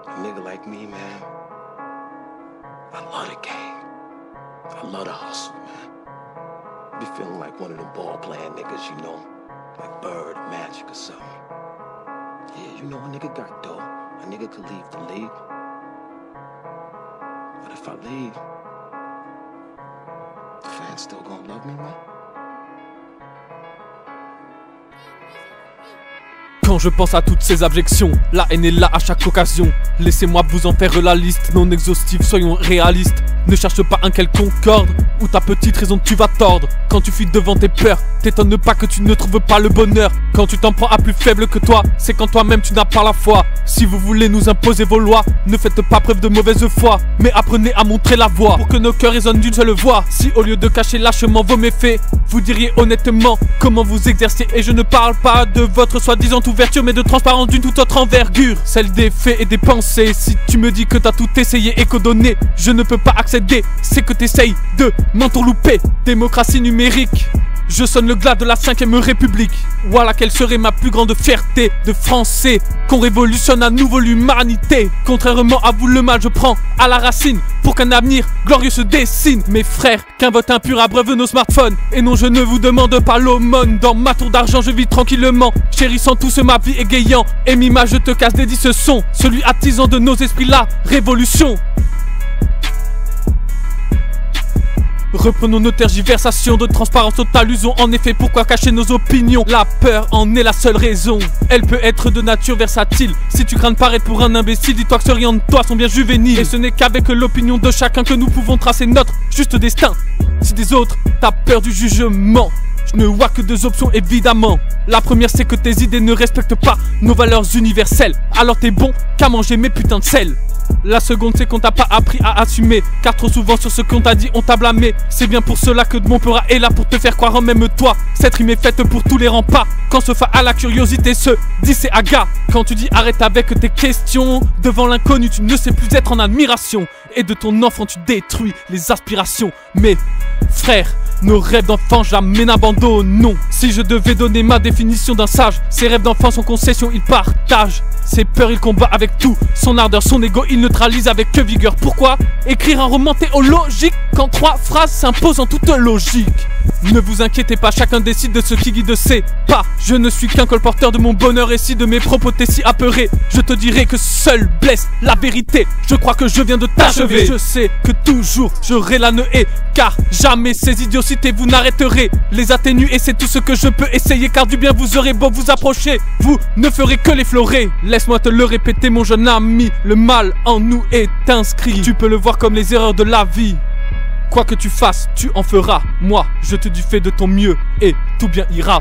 A nigga like me, man, I love the game. I love the hustle, man. Be feeling like one of them ball-playing niggas, you know, like Bird, Magic or something. Yeah, you know a nigga got dough. A nigga could leave the league. But if I leave, the fans still gonna love me, man? Quand je pense à toutes ces abjections, la haine est là à chaque occasion. Laissez-moi vous en faire la liste, non exhaustive, soyons réalistes. Ne cherche pas un quelconque ordre, ou ta petite raison tu vas tordre. Quand tu fuis devant tes peurs, t'étonne pas que tu ne trouves pas le bonheur. Quand tu t'en prends à plus faible que toi, c'est quand toi-même tu n'as pas la foi. Si vous voulez nous imposer vos lois, ne faites pas preuve de mauvaise foi, mais apprenez à montrer la voie, pour que nos cœurs résonnent d'une seule voix. Si au lieu de cacher lâchement vos méfaits, vous diriez honnêtement comment vous exercez. Et je ne parle pas de votre soi-disant ouverture, mais de transparence d'une toute autre envergure, celle des faits et des pensées. Si tu me dis que t'as tout essayé et qu'au donné je ne peux pas accéder, c'est que t'essayes de m'entourlouper. Démocratie numérique, je sonne le glas de la 5ème République. Voilà quelle serait ma plus grande fierté de français, qu'on révolutionne à nouveau l'humanité. Contrairement à vous, le mal je prends à la racine, pour qu'un avenir glorieux se dessine. Mes frères, qu'un vote impur abreuve nos smartphones. Et non, je ne vous demande pas l'aumône. Dans ma tour d'argent je vis tranquillement, chérissant tous ma vie égayant. Et Mima, je te casse dédie ce son, celui attisant de nos esprits la révolution. Reprenons nos tergiversations de transparence totale. Usons en effet, pourquoi cacher nos opinions? La peur en est la seule raison. Elle peut être de nature versatile. Si tu crains de paraître pour un imbécile, dis-toi que ceux rien de toi sont bien juvéniles. Et ce n'est qu'avec l'opinion de chacun que nous pouvons tracer notre juste destin. Si des autres, t'as peur du jugement, je ne vois que deux options évidemment. La première, c'est que tes idées ne respectent pas nos valeurs universelles. Alors t'es bon qu'à manger mes putains de sel. La seconde, c'est qu'on t'a pas appris à assumer, car trop souvent sur ce qu'on t'a dit on t'a blâmé. C'est bien pour cela que mon peur est là, pour te faire croire en même toi. Cette rime est faite pour tous les remparts. Quand se fait à la curiosité se dit c'est aga. Quand tu dis arrête avec tes questions, devant l'inconnu tu ne sais plus être en admiration. Et de ton enfant tu détruis les aspirations. Mais frère, nos rêves d'enfant jamais n'abandonnons. Si je devais donner ma définition d'un sage, ses rêves d'enfant sont concession, il partage ses peurs, il combat avec tout son ardeur, son ego, il neutralise avec que vigueur. Pourquoi écrire un roman théologique quand 3 phrases s'imposent en toute logique? Ne vous inquiétez pas, chacun décide de ce qui guide ses pas. Je ne suis qu'un colporteur de mon bonheur, et si de mes propos t'es si apeuré, je te dirai que seul blesse la vérité. Je crois que je viens de t'achever. Je sais que toujours j'aurai la haie, car jamais ces idiotités vous n'arrêterez. Les atténuer, c'est tout ce que je peux essayer, car du bien vous aurez beau vous approcher, vous ne ferez que l'effleurer. Laisse-moi te le répéter mon jeune ami, le mal en nous est inscrit. Tu peux le voir comme les erreurs de la vie. Quoi que tu fasses, tu en feras. Moi, je te dis fais de ton mieux et tout bien ira.